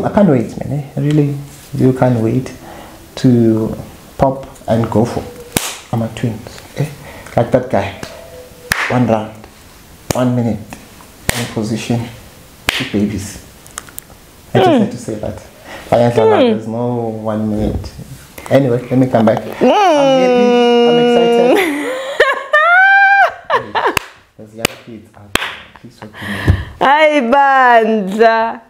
I can't wait, man. I really, you can't wait to pop and go for. I'm a twins. Like that guy. 1 round, 1 minute, in position, 2 babies. I just had to say that. There's no 1 minute. Anyway, let me come back. I'm happy. I'm excited. There's young kids out there. Please talk to me. Hi, Banda.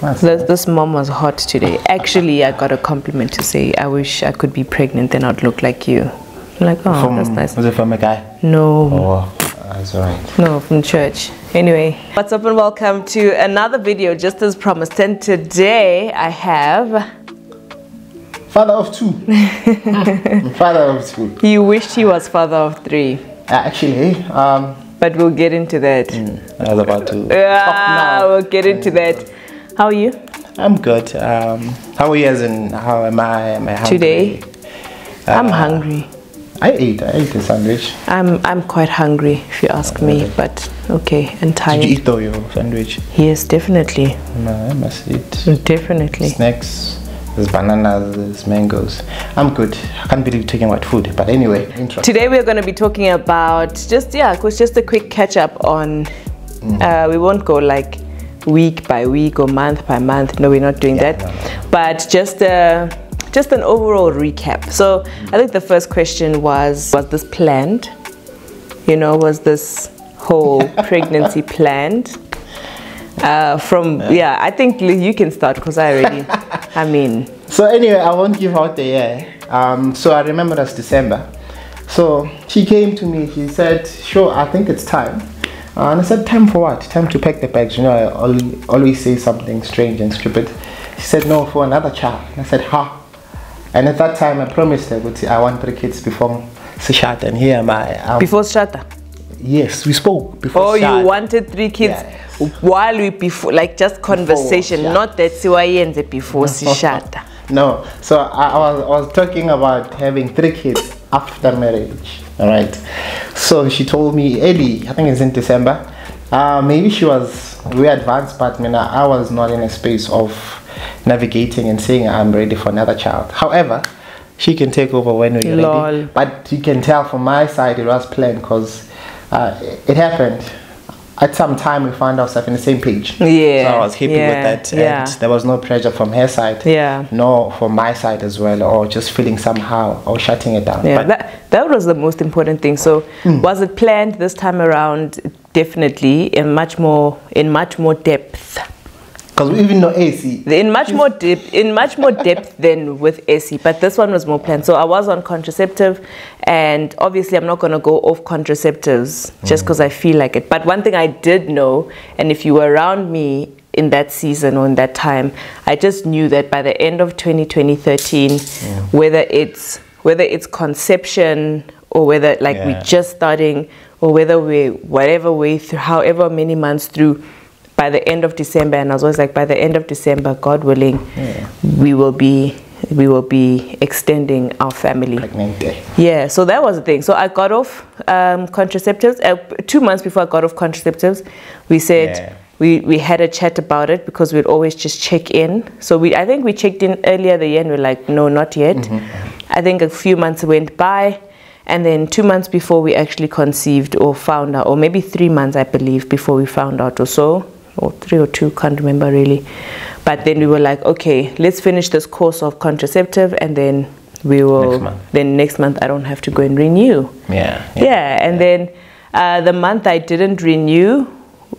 This mom was hot today. Actually, I got a compliment to say, I wish I could be pregnant and not look like you. I'm like, oh, that's nice. Was it from a guy? No. Oh, that's all right. No, from church. Anyway, what's up and welcome to another video, just as promised. And today I have... Father of 2. Father of 2. He wished he was father of 3. Actually, but we'll get into that. I was about to talk now. We'll get into that. How are you? I'm good. How are you as in, how am I? Am I hungry? Today? I'm hungry. I ate a sandwich. I'm quite hungry, if you ask me, but okay, and tired. Did you eat though your sandwich? Yes, definitely. No, I must eat. Definitely. Snacks, there's bananas, there's mangoes. I'm good. I can't believe talking about food, but anyway. Today we're going to be talking about just a quick catch up on, we won't go like week by week or month by month. No, we're not doing that. No. But just an overall recap. So I think the first question was this planned? You know, was this whole pregnancy planned? I think you can start because I already, So anyway, I won't give out the year. So I remember that's December. So she came to me, she said, sure, I think it's time. And I said, time for what? Time to pack the bags. You know, I always say something strange and stupid. She said, no, for another child. I said, ha. And at that time, I promised her, I want 3 kids before Sishata. And here am I. Before Sishata? Yes, we spoke before. Oh, you wanted 3 kids while we before, like just conversation, not that Siwayenze before Sishata. No, so I was talking about having 3 kids after marriage. All right. So she told me early, I think it's in December. Maybe she was way advanced, but I was not in a space of navigating and saying I'm ready for another child. However, she can take over when we're ready. But you can tell from my side it was planned because it happened. At some time we found ourselves in the same page. Yeah. So I was happy with that. And there was no pressure from her side. Yeah. Nor from my side as well, or just feeling somehow or shutting it down. Yeah, but that was the most important thing. So was it planned this time around? Definitely in much more depth. Because we even know AC. In much more depth than with AC, but this one was more planned. So I was on contraceptive, and obviously I'm not going to go off contraceptives just because I feel like it. But one thing I did know, and if you were around me in that season or in that time, I just knew that by the end of 2013, whether it's conception or whether we're just starting or whether we're whatever way through, however many months through, by the end of December, and I was always like, by the end of December, God willing, we will be extending our family. Yeah, so that was the thing. So I got off contraceptives. 2 months before I got off contraceptives, we said we had a chat about it because we'd always just check in. So I think we checked in earlier the year and we're like, no, not yet. I think a few months went by, and then 2 months before we actually conceived or found out, or maybe 3 months, I believe, before we found out or so. Or 3 or 2, can't remember really. But then we were like, okay, let's finish this course of contraceptive, and then we will. Next month I don't have to go and renew. And then the month I didn't renew,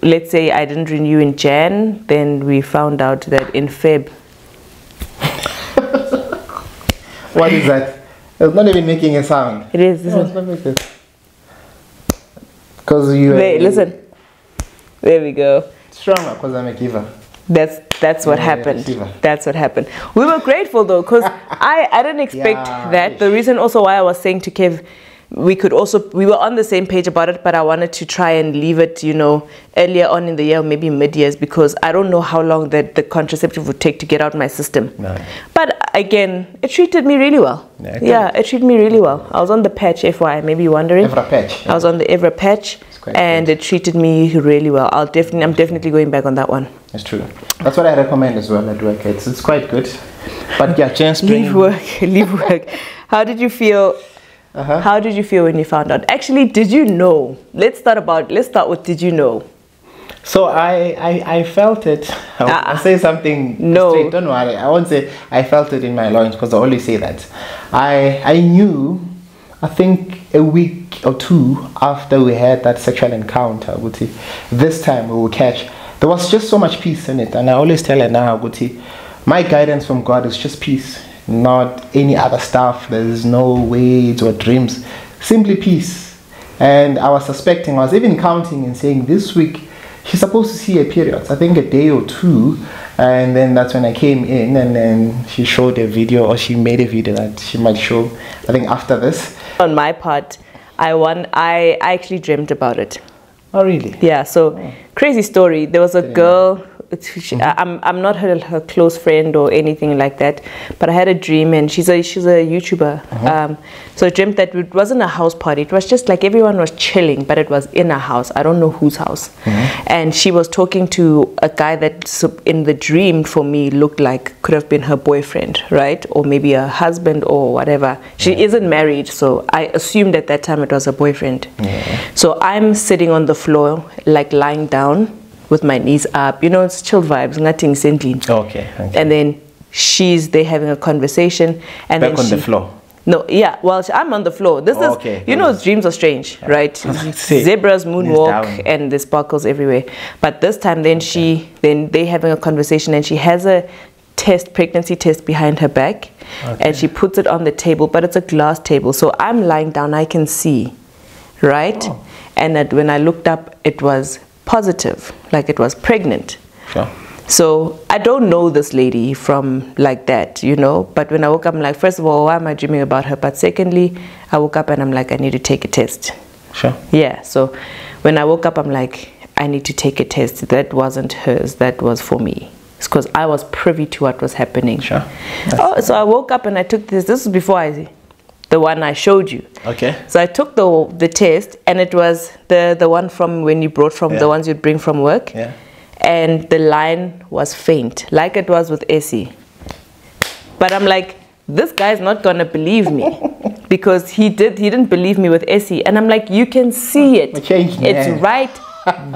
let's say I didn't renew in Jan, then we found out that in Feb. What is that? It's not even making a sound. It is. Because you. Wait, listen. There we go. Stronger because I'm a giver. That's what happened. That's what happened. We were grateful though, because I didn't expect that. The reason also why I was saying to Kev, we were on the same page about it, but I wanted to try and leave it, earlier on in the year, maybe mid-years, because I don't know how long that the contraceptive would take to get out my system. No. But again, it treated me really well. It treated me really well. I was on the patch, FYI, maybe you're wondering. Evra patch. I was on the Evra patch. and it treated me really well. I'm definitely going back on that one. That's true. That's what I recommend as well at work. It's quite good. But yeah, James, leave work. How did you feel? How did you feel when you found out? Actually, did you know? Let's start with did you know? So I felt it. I'll say something straight. Don't worry. I won't say I felt it in my loins, because I always say that. I knew, I think a week or two after we had that sexual encounter, Guti, this time we will catch. There was just so much peace in it. And I always tell her now, Guti, my guidance from God is just peace, not any other stuff. There's no words or dreams, simply peace. And I was suspecting, I was even counting and saying this week, she's supposed to see her periods, I think a day or two, and then that's when I came in, and then she showed a video, or she made a video that she might show, I think after this. On my part, I actually dreamt about it. Oh really? Yeah, so crazy story. There was a girl, I'm not her close friend or anything like that, but I had a dream, and she's a YouTuber. So I dreamt that it wasn't a house party. It was just like everyone was chilling, but it was in a house. I don't know whose house. And she was talking to a guy that in the dream for me looked like could have been her boyfriend, right? Or maybe a husband or whatever. She isn't married, so I assumed at that time it was a boyfriend. So I'm sitting on the floor, like lying down, with my knees up, it's chill vibes, nothing simply. Okay. And then they're having a conversation, and back then on the floor. No, yeah. Well, I'm on the floor. This is, dreams are strange, right? Zebras moonwalk, and the sparkles everywhere. But this time, then they're having a conversation, and she has a pregnancy test behind her back, and she puts it on the table, but it's a glass table. So I'm lying down, I can see, right? And when I looked up, it was positive, like it was pregnant. So I don't know this lady from like that, but when I woke up, I'm like, first of all, why am I dreaming about her? But secondly, I woke up and I'm like, I need to take a test. Yeah, so when I woke up, I'm like, I need to take a test. That wasn't hers, that was for me. It's because I was privy to what was happening. So I woke up and I took this was before the one I showed you. So I took the test, and it was the one from when you brought from the ones you'd bring from work. And the line was faint, like it was with Essie. But I'm like, this guy's not gonna believe me, because he didn't believe me with Essie. And I'm like, you can see it. It's right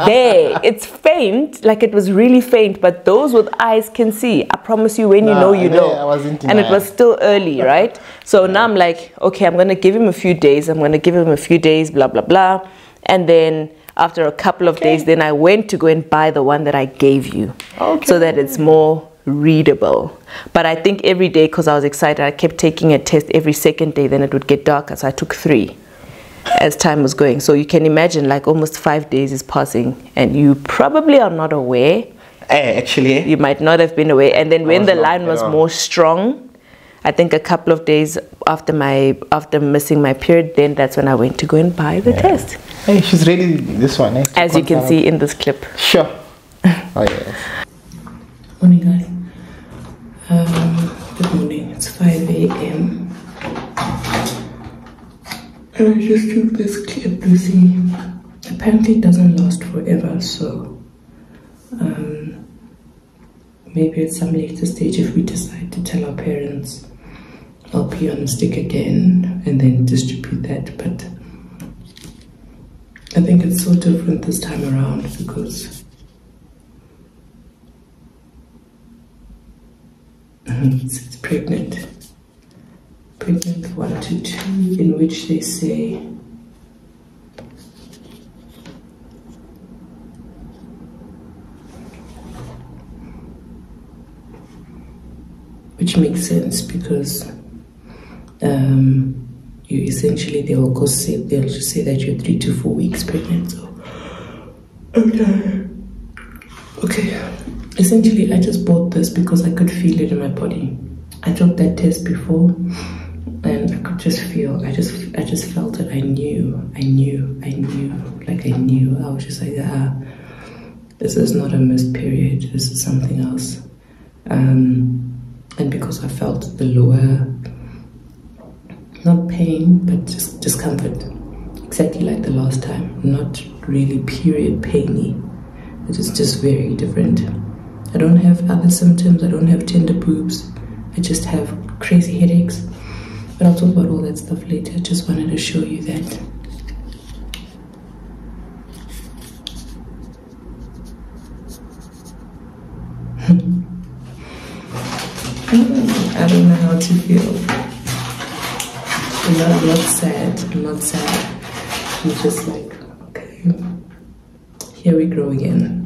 there. It's faint, like it was really faint, but those with eyes can see. I promise you, when you know. And it was still early, right? So now I'm like, okay, I'm gonna give him a few days. Blah blah blah. And then after a couple of days, then I went to go and buy the one that I gave you, so that it's more readable. But I think every day, because I was excited, I kept taking a test every second day. Then it would get darker, so I took 3 as time was going. So you can imagine, like, almost 5 days is passing, and you probably are not aware. Actually, you might not have been aware. And then when the line was more strong, I think a couple of days after missing my period, then that's when I went to go and buy the test. Hey, she's really this one, as you can see in this clip. Morning, guys. Good morning. It's 5 a.m. And I just took this clip to see. Apparently, it doesn't last forever, so maybe at some later stage, if we decide to tell our parents, I'll pee on a stick again and then distribute that. But I think it's so different this time around, because it's pregnant 1 to 2, in which they say which makes sense, because you essentially, they'll just say that you're 3 to 4 weeks pregnant. So okay, essentially I just bought this because I could feel it in my body. I took that test before, and I could just feel, I just felt it. I knew. I was just like, this is not a missed period, this is something else. And because I felt the lower, not pain, but just discomfort, exactly like the last time. Not really period painy. It is just very different. I don't have other symptoms. I don't have tender boobs. I just have crazy headaches. But I'll talk about all that stuff later. I just wanted to show you that. I don't know how to feel. I'm not sad. I'm not sad. I'm just like, okay, here we go again.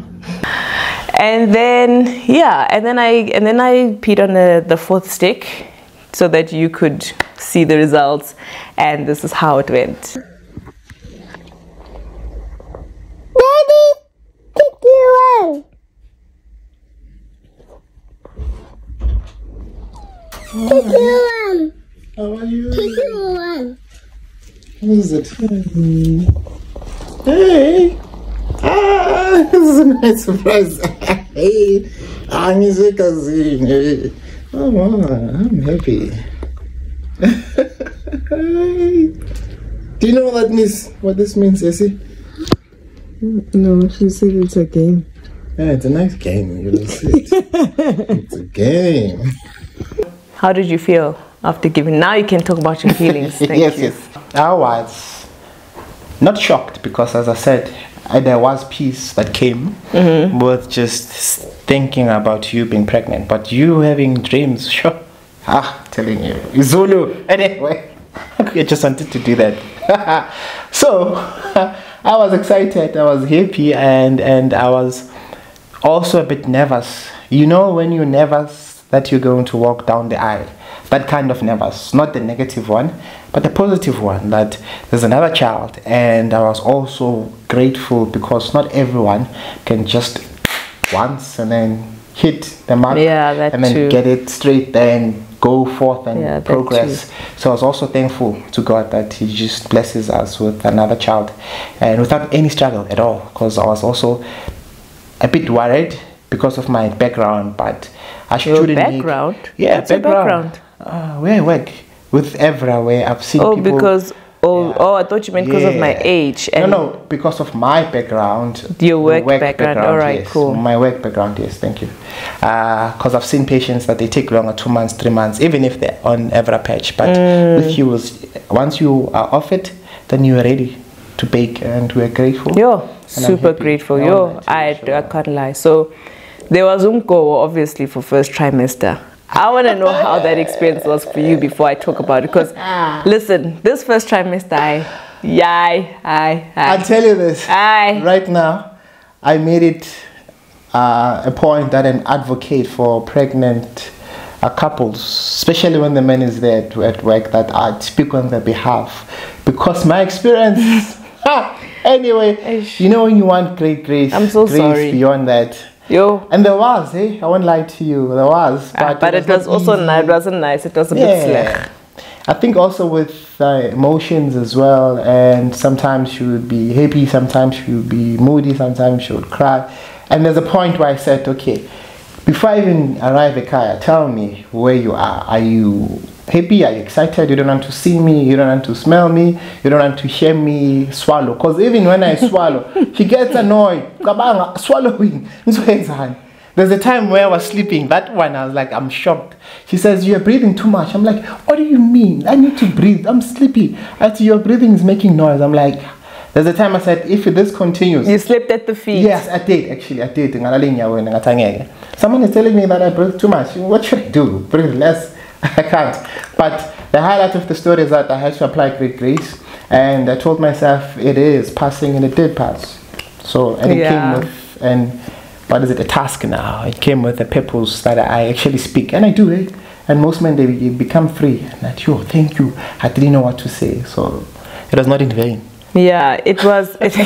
And then and then I peed on the fourth stick so that you could see the results, and this is how it went. Daddy, take you on. Take you on. How are you? Take you on. What is it? Hey! Ah, this is a nice surprise. Hey! I'm cousin. Hey. Oh, wow, I'm happy. Do you know what that means? What this means, Essie? No, she said it's a game. Yeah, it's a nice game. You will see it. It's a game. How did you feel after giving? Now you can talk about your feelings. Thank Yes, you. yes. I was not shocked because, as I said, there was peace that came with just thinking about you being pregnant. But you having dreams, sure. Telling you. Zulu. Anyway, I just wanted to do that. So, I was excited, I was happy, and I was also a bit nervous. You know when you're nervous that you're going to walk down the aisle. That kind of nervous, not the negative one, but the positive one, that there's another child. And I was also grateful because not everyone can just once and then hit the mark, and then get it straight, then go forth and progress. So I was also thankful to God that He just blesses us with another child, and without any struggle at all, because I was also a bit worried because of my background, but I shouldn't background? Yeah, what's background? Where I work with Evra, where I've seen people. Because I thought you meant because of my age. And no, because of my background. Your work background. All right, yes. cool. My work background, yes, thank you. Because I've seen patients that they take longer, 2 months, 3 months, even if they're on Evra patch. But with you, once you are off it, then you are ready to bake, and we're grateful. Super grateful. I can't lie. So there was Umko, obviously, for first trimester. I want to know how that experience was for you before I talk about it. Because, listen, this first trimester, I'll tell you this. Right now, I made it a point that an advocate for pregnant couples, especially when the man is there at work, that I speak on their behalf. Because my experience... Anyway, you know when you want great grace, I'm so sorry. Beyond that. And there was, I won't lie to you, there was. But it was also nice, it wasn't nice, it was a bit slack. I think also with emotions as well, and sometimes she would be happy, sometimes she would be moody, sometimes she would cry. And there's a point where I said, okay, before I even arrive at Kaya, tell me where you are. Are you happy? Are you excited? You don't want to see me, you don't want to smell me, you don't want to hear me swallow. Because even when I swallow, she gets annoyed. Swallowing. There's a time where I was sleeping. That one, I was like, I'm shocked. She says, you're breathing too much. I'm like, what do you mean? I need to breathe. I'm sleepy. I said, your breathing is making noise. I'm like, there's a time I said, if this continues. You slept at the feet? Yes, I did, actually. I did. Someone is telling me that I breathe too much. What should I do? Breathe less? I can't. But the highlight of the story is that I had to apply great grace. And I told myself, it is passing, and it did pass. So, and it came with, and what is it, a task now. It came with the purpose that I actually speak. And I do it. And most men, they become free. And that, thank you. I didn't know what to say. So, it was not in vain. Yeah, it was. It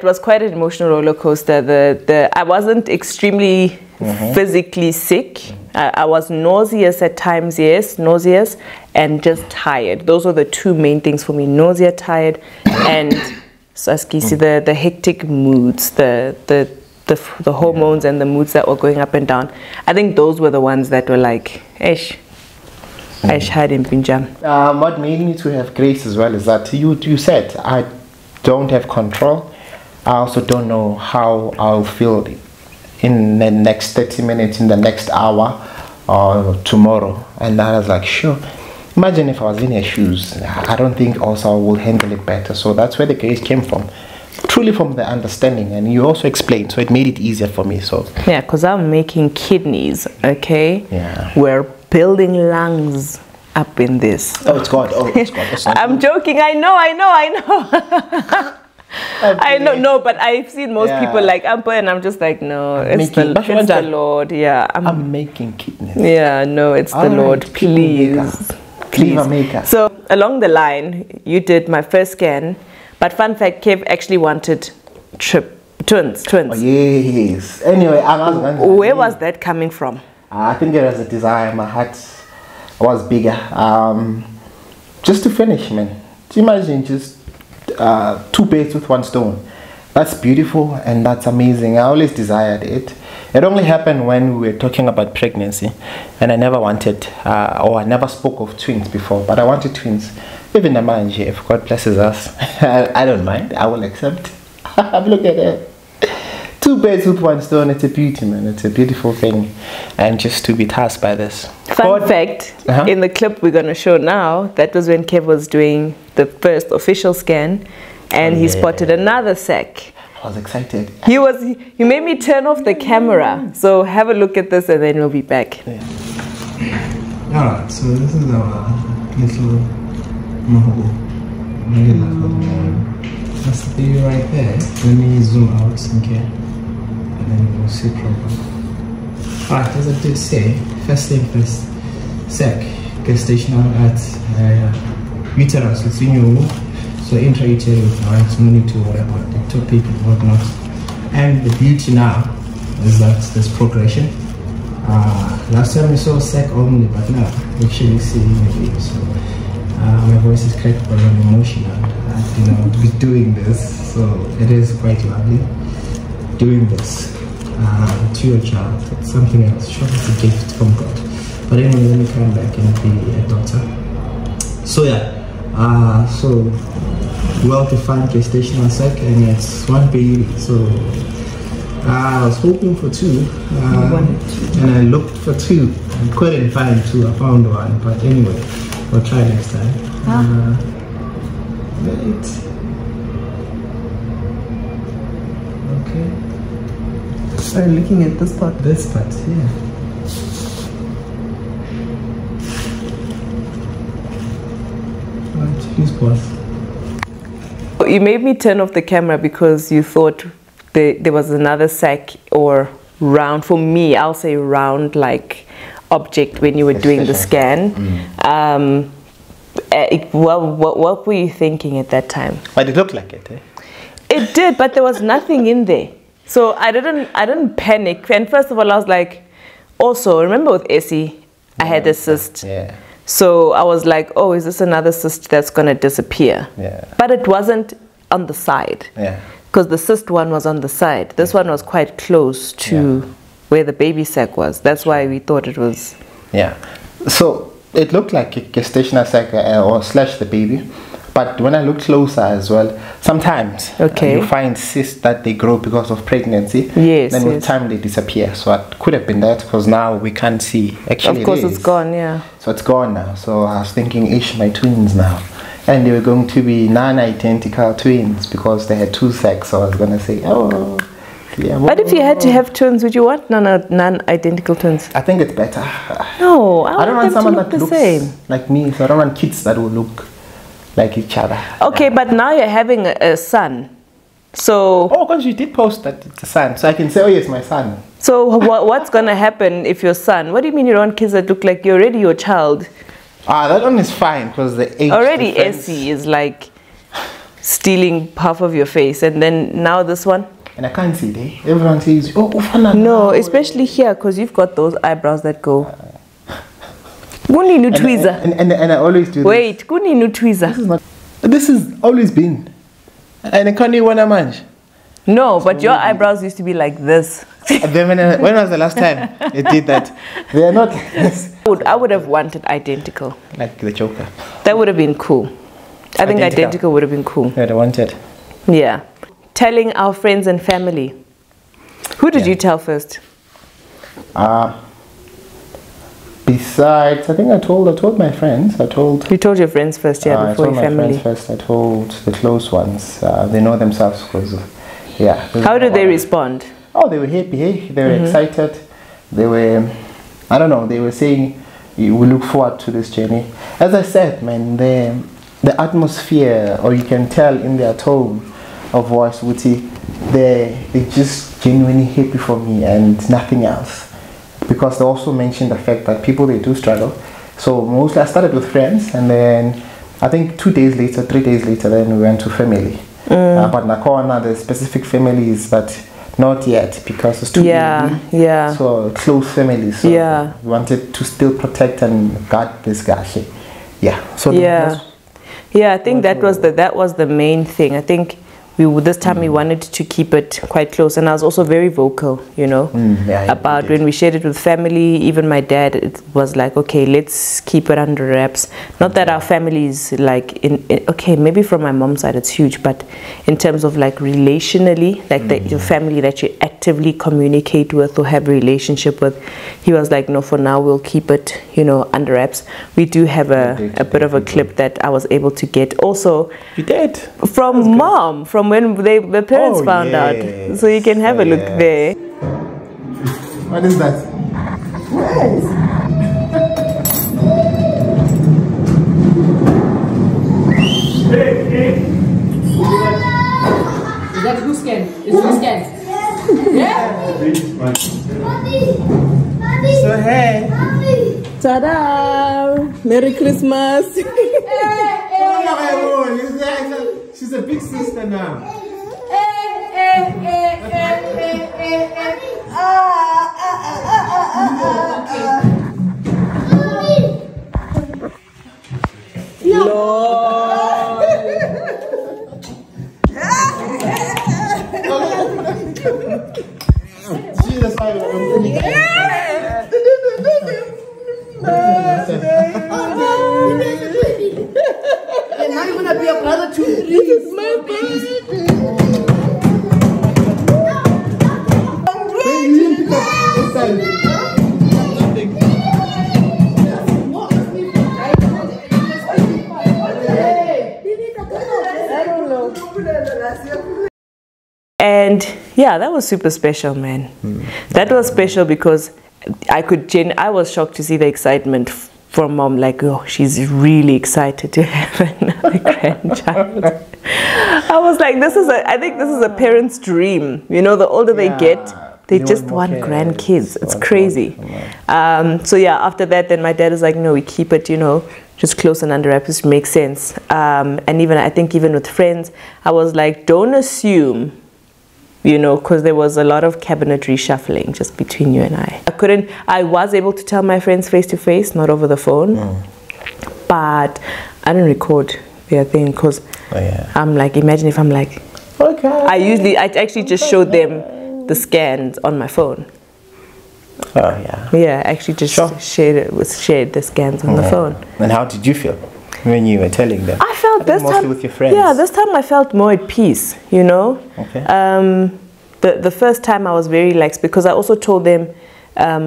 was quite an emotional roller coaster. I wasn't extremely physically sick. I was nauseous at times, nauseous, and just tired. Those were the two main things for me: nausea, tired, and the hectic moods, the hormones and the moods that were going up and down. I think those were the ones that were like, ish. ayishayela impinjana. What made me to have grace as well is that you said I don't have control. I also don't know how I'll feel in the next 30 minutes, in the next hour, or tomorrow. And I was like, sure. Imagine if I was in your shoes. I don't think also I will handle it better. So that's where the grace came from. Truly from the understanding. And you also explained, so it made it easier for me. So yeah, because I'm making kidneys, okay? Yeah. We're building lungs up in this. Oh, it's God. Oh, it's God. I'm joking. I know. I know, no, but I've seen most people like Amper, and I'm just like, no, it's the Lord. Yeah, I'm making kidneys. Yeah, no, it's the Lord. Please. So along the line, you did my first scan, but fun fact, Kev actually wanted twins. Oh, yes. Anyway, where was that coming from? I think it was a desire. My heart was bigger. Just to finish, man. Do you imagine just 2 birds with 1 stone? That's beautiful and that's amazing. I always desired it. It only happened when we were talking about pregnancy, and I never wanted, or I never spoke of twins before, but I wanted twins. Even the man, if God blesses us, I don't mind. I will accept. Look at it. 2 birds with 1 stone. It's a beauty, man. It's a beautiful thing, and just to be tasked by this. Fun fact: in the clip we're gonna show now, that was when Kev was doing the first official scan, and he spotted another sack. I was excited. He made me turn off the camera. So have a look at this and then we'll be back. Yeah. Alright, so this is our little Makhubo. That's the baby right there. Let me zoom out, okay? And then we'll see properly. Alright, as I did say, first thing first, sac, gestational at uterus, it's in your womb. So intrauterine, right, no need to worry about the topic and whatnot. And the beauty now is that there's progression. Last time we saw sac only, but now we're actually seeing the baby. So my voice is cracked, but I'm emotional. Be doing this, so it is quite lovely. Doing this to your child, it's something else. Sure, it's a gift from God. But anyway, let me come back and be a doctor. So yeah. So well-defined gestational sac, and it's 1 baby. So I was hoping for 2, and I looked for 2. I couldn't find 2. I found 1, but anyway, we'll try next time. Wait. Okay. So looking at this part. This part, yeah. Please pause. You made me turn off the camera because you thought there was another sack or round, for me I'll say round like object when you were doing the scan. What were you thinking at that time? But it looked like it, eh? It did, but there was nothing in there. So I didn't panic. And first of all, I was like, also remember with Essie, I had a cyst. Yeah. So I was like, oh, is this another cyst that's going to disappear? Yeah. But it wasn't on the side. Yeah. Because the cyst one was on the side. This one was quite close to where the baby sac was. That's why we thought it was. Yeah. So it looked like a gestational sac or slash the baby. But when I look closer as well, sometimes you find cysts that they grow because of pregnancy. Yes. Then with time they disappear. So it could have been that, because now we can't see. Actually, of course it's gone, yeah. So it's gone now. So I was thinking, ish, my twins now. And they were going to be non-identical twins because they had 2 sacs. So I was going to say, oh. Yeah, but if you had to have twins, would you want non-identical twins? I think it's better. No, I don't want someone that looks looks the same. like me. So I don't want kids that will look like each other. Okay, but now you're having a son. So because you did post that it's a son, so I can say, oh yes, my son. So what's gonna happen if your son? What do you mean you don't want kids that look like you're already your child? That one is fine because the age already difference. Essie is like stealing half of your face, and then now this one. And I can't see it. Eh? Everyone says, oh, no, especially here because you've got those eyebrows that go. And I always do wait, this. This has always been. And I can't even want to manage. No, but your eyebrows used to be like this. And then when was the last time you did that? They are not like this. I would have wanted identical. Like the Joker. That would have been cool. I think identical would have been cool. Yeah, they wanted. Yeah. Telling our friends and family. Who did you tell first? Besides, I think I told my friends. You told your friends first, yeah, before your family. I told my friends first. I told the close ones. They know themselves because, yeah. How did they respond? Oh, they were happy. They were excited. They were, I don't know. They were saying, "We look forward to this journey." As I said, man, the atmosphere, or you can tell in their tone of voice, they're just genuinely happy for me and nothing else. Because they also mentioned the fact that people, they do struggle. So mostly I started with friends, and then I think 3 days later, then we went to family. But Nakona, the specific families, but not yet because it's too early. Yeah. So close families. So we wanted to still protect and guard this guy. Yeah. So I think that was the main thing. I think this time we wanted to keep it quite close, and I was also very vocal, you know, about when we shared it with family. Even my dad, it was like, okay, let's keep it under wraps. Not that our family is like okay, maybe from my mom's side it's huge, but in terms of like relationally, like your family that you actively communicate with or have a relationship with, he was like, no, for now we'll keep it, you know, under wraps. We do have a bit of a clip that I was able to get also. You did? From mom, from when the parents found out. So you can have a look there. What is that? Is that who's scan? Is who's scan? Yeah? So hey. Ta-da! Merry Christmas! She's a big sister now. And now you're gonna be a brother too. This is my birthday. And yeah, that was super special, man. That was special because I was shocked to see the excitement from mom, like, oh, she's really excited to have another grandchild. I was like, I think this is a parent's dream. You know, the older they get, they just want grandkids. It's crazy. So yeah, after that, then my dad is like, no, we keep it, you know, just close and under wraps, makes sense. And even, I think even with friends, I was like, don't assume, you know, because there was a lot of cabinet reshuffling just between you and I. I was able to tell my friends face to face, not over the phone, but I didn't record their thing because I'm like, imagine if I'm like, okay. I actually just showed them the scans on my phone. Oh yeah. Yeah, I actually just shared the scans on the phone. And how did you feel when you were telling them? I felt this time mostly with your friends. Yeah, this time I felt more at peace, you know. Okay. The first time I was very lax because I also told them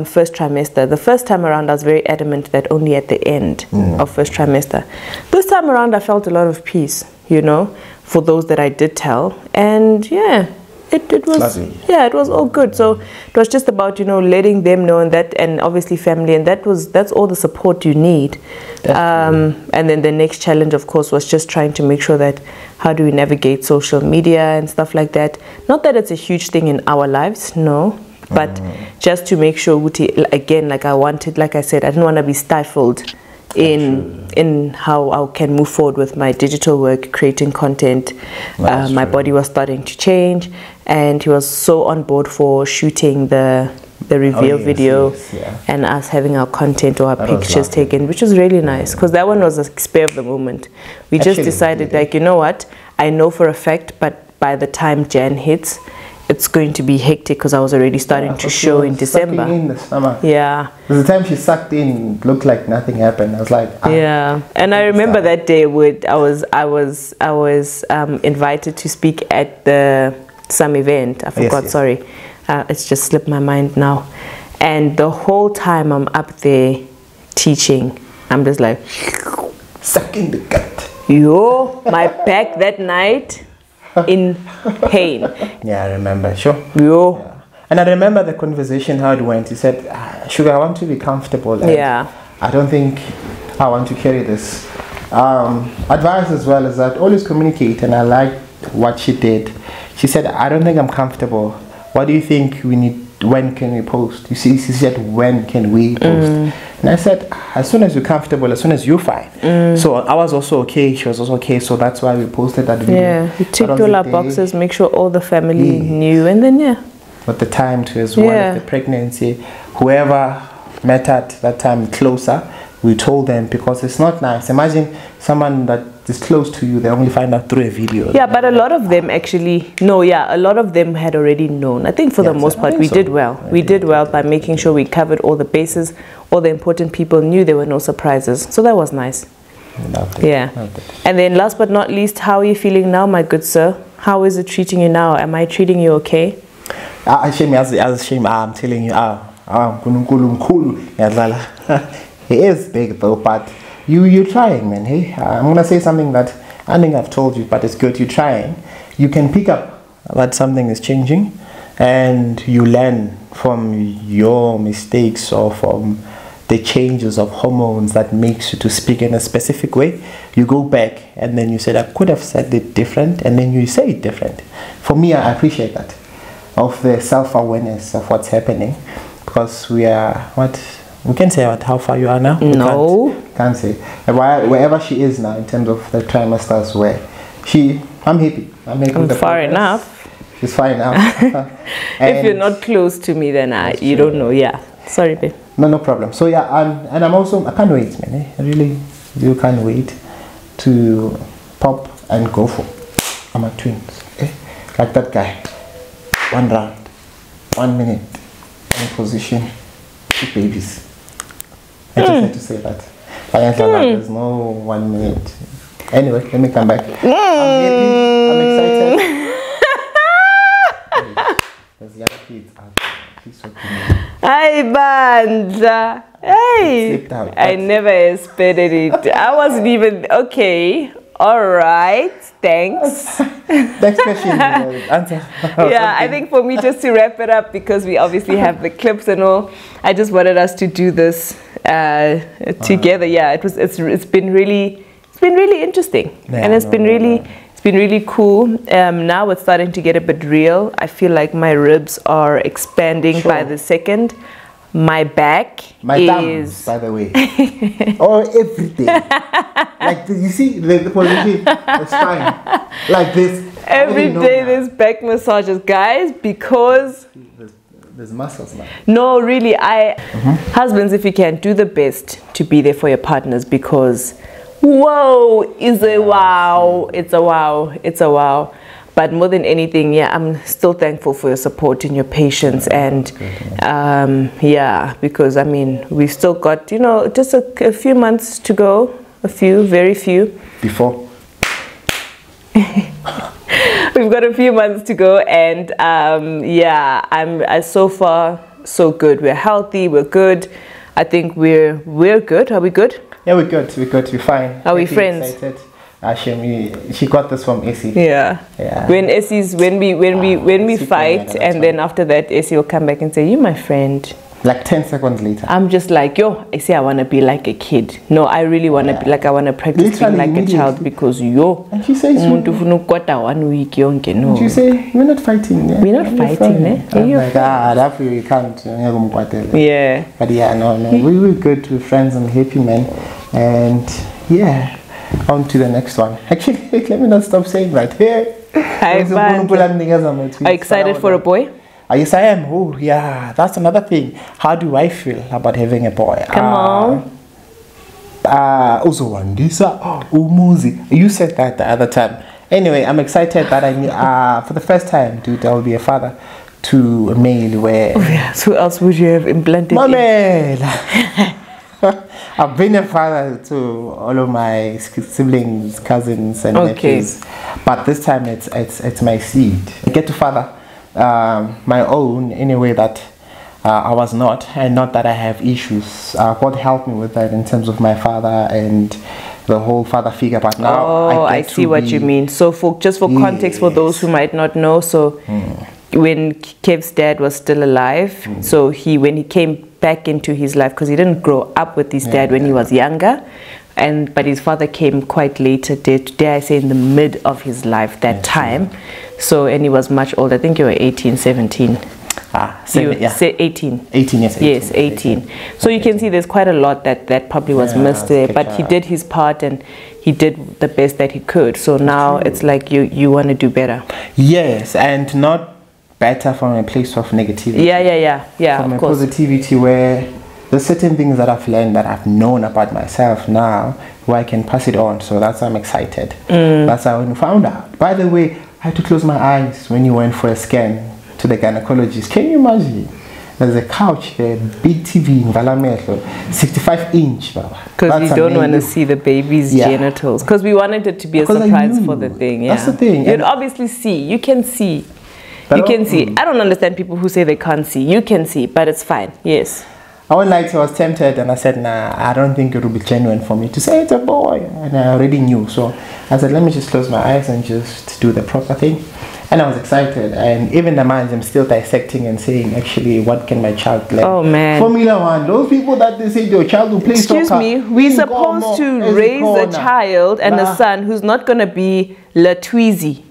first trimester. The first time around I was very adamant that only at the end of first trimester. This time around I felt a lot of peace, you know, for those that I did tell. And yeah, it was lovely. Yeah, it was all good. So it was just about, you know, letting them know, and obviously family, and that's all the support you need. And then the next challenge, of course, was just trying to make sure that how do we navigate social media and stuff like that. Not that it's a huge thing in our lives, no, but just to make sure, again, like I said, I didn't want to be stifled in how I can move forward with my digital work, creating content. My body was starting to change, and he was so on board for shooting the reveal video and us having our content or our pictures taken, which was really nice because that one was a spare of the moment. We just decided, like, you know what, I know for a fact, but by the time Jan hits, it's going to be hectic because I was already starting to show in December. In the summer. Yeah. The time she sucked in, it looked like nothing happened. I was like, yeah. And I remember that day I was invited to speak at some event. I forgot. Yes. Sorry, it's just slipped my mind now. And the whole time I'm up there teaching, I'm just like sucking the gut. Yo, my back that night in pain. Yeah, I remember. Sure. Yo. Yeah. And I remember the conversation, how it went. He said, Sugar, I want to be comfortable. And yeah. I don't think I want to carry this. Advice as well is that always communicate, and I liked what she did. She said, I don't think I'm comfortable. What do you think we need? When can we post? You see, she said, when can we post? And I said, as soon as you're comfortable, as soon as you're fine. So I was also okay, she was also okay, so that's why we posted that video. Yeah, we ticked all our boxes, make sure all the family knew, and then But the time to as well as the pregnancy, whoever met at that time closer, we told them, because it's not nice. Imagine someone that is close to you, they only find out through a video. Yeah, but a lot of them actually, a lot of them had already known. I think for the most part, we did well. We did well by making sure we covered all the bases. All the important people knew there were no surprises. So that was nice. Lovely. Yeah. Lovely. And then last but not least, how are you feeling now, my good sir? How is it treating you now? Am I treating you okay? I'm telling you, he is big though, but you're trying, man. Hey, I'm gonna say something that I think I've told you, but it's good. You're trying. You can pick up that something is changing, and you learn from your mistakes or from the changes of hormones that makes you to speak in a specific way. You go back and then you said, I could have said it different, and then you say it different. For me, I appreciate that, of the self-awareness of what's happening, because we can say how far you are now. No. Can't say. Wherever she is now in terms of the trimesters, I'm happy. I'm with the far progress. enough. She's far enough. If you're not close to me, then you don't know. Yeah. Sorry, babe. No problem. So yeah, and I'm also, I can't wait, man. I really do can't wait to pop and go for. I'm a twins. Okay? Like that guy. 1 round, 1 minute, 1 position, 2 babies. I just had to say that. There's no 1 minute. Anyway, let me come back. I'm happy. I'm excited. There's young kids out there. Please talk to me. Hi, Banda. Hey. I never expected it. I wasn't even okay. All right. Thanks. Next question. Answer. Yeah, I think for me, just to wrap it up, because we obviously have the clips and all, I just wanted us to do this together. Yeah, it's been really interesting, and it's been really cool. Now it's starting to get a bit real. I feel like my ribs are expanding by the second. My back thumbs, by the way, or everything. Like you see the position, it's fine. Like this. Every day there's back massages, guys, because there's muscles now. No, really, husbands, if you can, do the best to be there for your partners, because whoa is a wow. It's a wow. It's a wow. But more than anything, yeah, I'm still thankful for your support and your patience, and because I mean, we've still got, just a few months to go, very few. Before. We've got a few months to go, and I'm so far so good. We're healthy, we're good. I think we're good. Are we good? Yeah, we're good. We're fine. Are we friends? Excited. She got this from Essie. Yeah. When we fight, and then after that, Essie will come back and say, "You're my friend." Like 10 seconds later. I'm just like, yo, Essie, I want to be like a kid. No, I really want to be like, I want to practice being like a child, because And she says, no. And she say, we're not fighting. Yeah? We're not fighting. I'm like, that way we can't. Yeah. But yeah, no. We were good. We're friends and happy, man. And yeah. On to the next one. Actually, let me not stop saying that. Hey, are you excited for a boy? Yes, I am. Oh, yeah. That's another thing. How do I feel about having a boy? Come on. You said that the other time, Anyway, I'm excited that for the first time, dude, I will be a father to a male where... Oh yes, who else would you have implanted My in? man! I've been a father to all of my siblings, cousins, and nephews, but this time it's my seed. I get to father my own in a way that I was not, and not that I have issues. God helped me with that in terms of my father and the whole father figure. But now I see what you mean. So for context, for those who might not know, so when Kev's dad was still alive, so when he came back into his life, because he didn't grow up with his dad when he was younger, but his father came quite later, dare I say in the mid of his life that time. So, and he was much older. I think you were 18, 17. Say 18. 18, yes. 18, yes, 18. So you can see there's quite a lot that probably was missed there, but he did his part and he did the best that he could. So now it's like you want to do better. Yes, and not better from a place of negativity. Yeah, from of a course. positivity where there's certain things that I've learned, that I've known about myself now, where I can pass it on. So that's why I'm excited. That's how I found out. By the way, I had to close my eyes when you went for a scan to the gynecologist. Can you imagine? There's a couch there, big TV in Valametlo, 65-inch. Because you don't want to see the baby's genitals. Because we wanted it to be a surprise for the thing. Yeah. That's the thing. You'd obviously see. You can see. You can see. I don't understand people who say they can't see. You can see, but it's fine. Yes. I won't lie to you, I was tempted and I said, nah, I don't think it will be genuine for me to say it's a boy. And I already knew. So I said, let me just close my eyes and just do the proper thing. And I was excited. And even the minds, I'm still dissecting and saying, actually, what can my child learn? Oh, man. Formula One, those people that they say your child will play soccer. Excuse me, we're supposed to raise a child and a son who's not going to be Latweezy.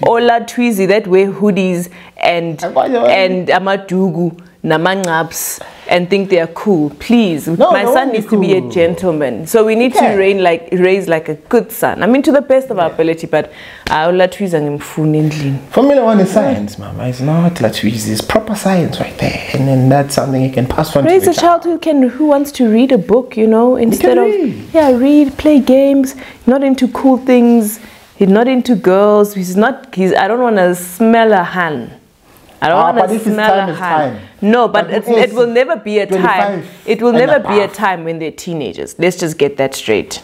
Or Latweezy, that wear hoodies and amadugu, namangabs, and think they are cool. Please, my son needs to be a gentleman. So we need to raise like a good son. I mean, to the best of our ability, but Latweezy. Formula One is science, mama. It's not Latweezy. It's proper science right there. And then that's something you can pass on to raise a child who wants to read a book, you know, instead of read, play games, not into cool things. He's not into girls. I don't want to smell a hand. I don't want to smell a hand. No, but it will never be a time. It will never be a time when they're teenagers. Let's just get that straight.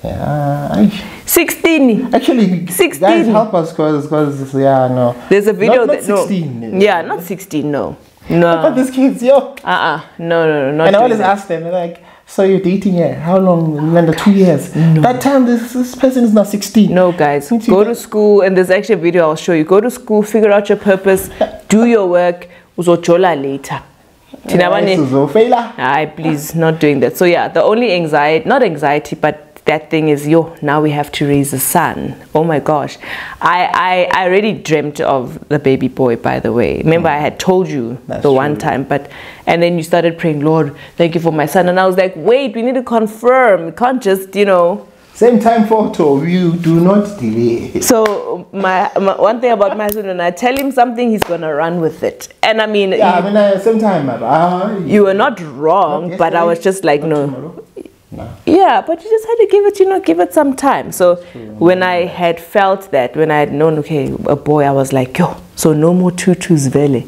Yeah. 16. Actually, 16. Guys, help us because no. There's a video not 16. Yeah, not 16. No. But these kids, No. And I always ask them, like, so you're dating here? How long? Under 2 years. No. That time, this person is not 16. No, guys. Go to school, and there's actually a video I'll show you. Go to school, figure out your purpose, do your work. Uzochola later. Please, not doing that. So yeah, the only not anxiety, but that thing is, now we have to raise a son. Oh my gosh. I already dreamt of the baby boy, by the way. Remember, I had told you one time, and then you started praying, Lord, thank you for my son. And I was like, wait, we need to confirm. We can't just, Same time photo, you do not delay. So my one thing about my son, when I tell him something, he's gonna run with it. And I mean, same time, you were not wrong, but I was just like, no. Yeah, but you just had to give it some time. So when I had felt that, when I had known, okay, a boy, I was like, so no more tutus vele.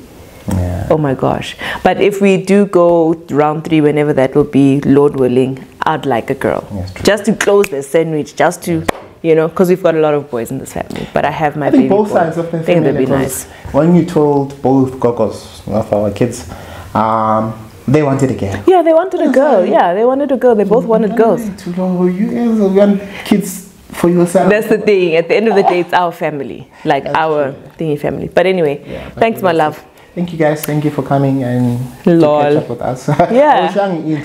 Yeah. Oh my gosh. But if we do go round 3, whenever that will be, Lord willing, I'd like a girl. Yes, just to close the sandwich, just to, because we've got a lot of boys in this family. But I have my baby both boy. sides of the family. I think that'd be nice. When you told both gogos of our kids, they wanted a girl. Yeah, they wanted a girl. Yeah, they wanted a girl. They both wanted girls. You guys want kids for yourself. That's the thing. At the end of the day, it's our family. Like our thingy family. But anyway, thanks, my love. Thank you guys. Thank you for coming and to catch up with us. Yeah. Thank you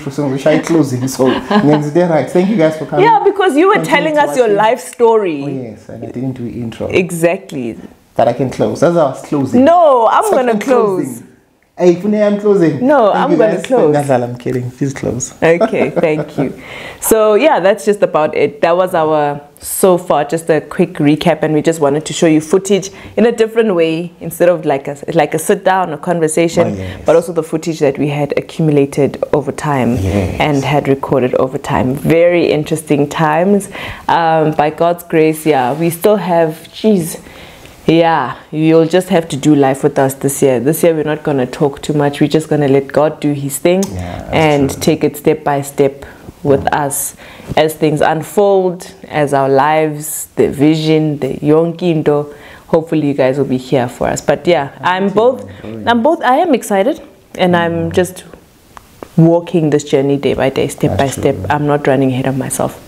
guys for coming. Yeah, because you were telling us your life story. Oh, yes, and I didn't do intro. Exactly. That I can close. That's how I was closing. No, I'm going to close. Hey, I'm closing. No, I'm going to close. I'm kidding. Please close. Okay, thank you. So, yeah, that's just about it. That was our so far, just a quick recap, and we just wanted to show you footage in a different way, instead of like a sit down, a conversation, but also the footage that we had accumulated over time and had recorded over time. Very interesting times. By God's grace, we still have, you'll just have to do life with us this year. This year we're not going to talk too much. We're just going to let God do his thing and take it step by step with us as things unfold, as our lives, the vision, the yonkindo. Hopefully you guys will be here for us. But I am excited, and I'm just walking this journey day by day, step by step. I'm not running ahead of myself.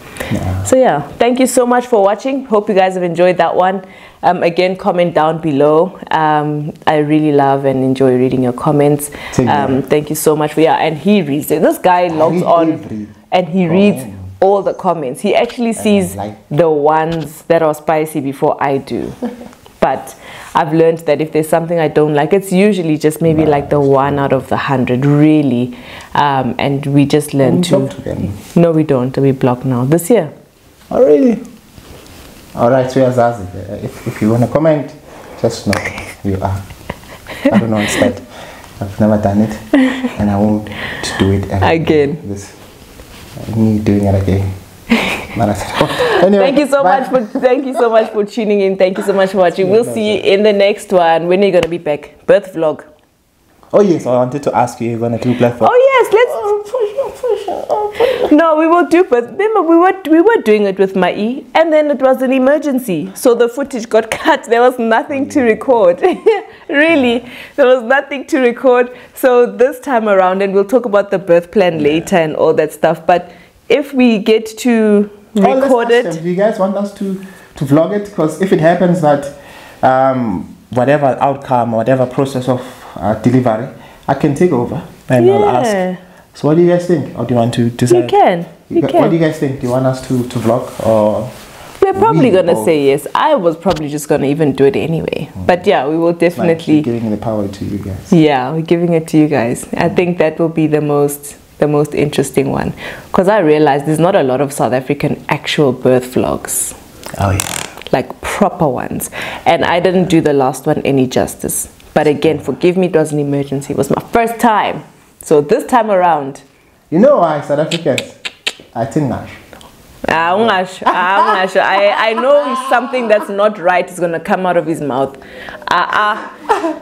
So thank you so much for watching. Hope you guys have enjoyed that one. Again, comment down below. I really love and enjoy reading your comments. Thank you so much for and he reads it. This guy logs on and he reads all the comments. He actually sees the ones that are spicy before I do. But I've learned that if there's something I don't like, it's usually just maybe like the 1 out of the 100, really. And we just learn to. No, we don't. We block now this year. Oh, really? All right, so if you want to comment, just know you are. I don't know instead. I've never done it, and I won't do it again. Me doing it again. Anyway, thank you so much for tuning in. Thank you so much for watching. We'll see you in the next one. When are you gonna be back? Birth vlog. Oh yes, I wanted to ask you. You're gonna do birth vlog? Oh yes, let's. No, we will do birth. Remember, we were doing it with Mai, and then it was an emergency, so the footage got cut. There was nothing to record. Really, there was nothing to record. So this time around, and we'll talk about the birth plan later and all that stuff. But if we get to record it, do you guys want us to vlog it? Because if it happens that whatever outcome, whatever process of delivery, I can take over and I'll ask. So what do you guys think? Or do you want to decide? You can. What do you guys think? Do you want us to vlog, or? We're probably gonna say yes. I was probably just gonna even do it anyway. But we will definitely. Like giving the power to you guys. Yeah, we're giving it to you guys. I think that will be the most interesting one, because I realized there's not a lot of South African actual birth vlogs. Oh yeah. Like proper ones. And I didn't do the last one any justice. But again, forgive me, it was an emergency. It was my first time. So this time around. You know why South Africans? I think not. I know something that's not right is going to come out of his mouth.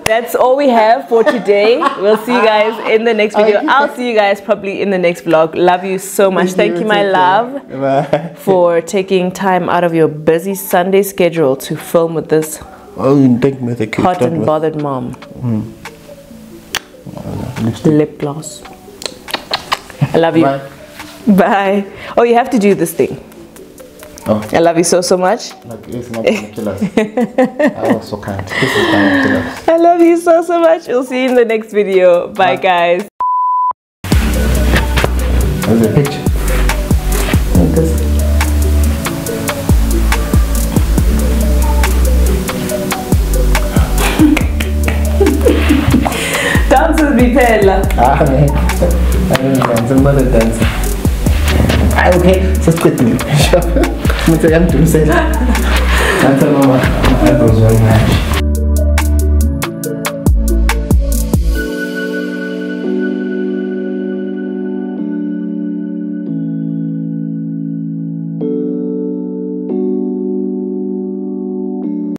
That's all we have for today. We'll see you guys in the next video. I'll see you guys probably in the next vlog. Love you so much. Thank you, my love, for taking time out of your busy Sunday schedule to film with this hot and bothered mom. Lip gloss. I love you. Bye. Oh, you have to do this thing. Oh. I love you so much. Like, it's not gonna kill us. I also can't. This is gonna kill us. I love you so much. We'll see you in the next video. Bye, guys. There's a picture. Like this. Dance with me, Pella. Man. I don't know, dance. I'm not a dancer. Okay, so quit me. I'm going to say that. Mama. My eyebrows are very much.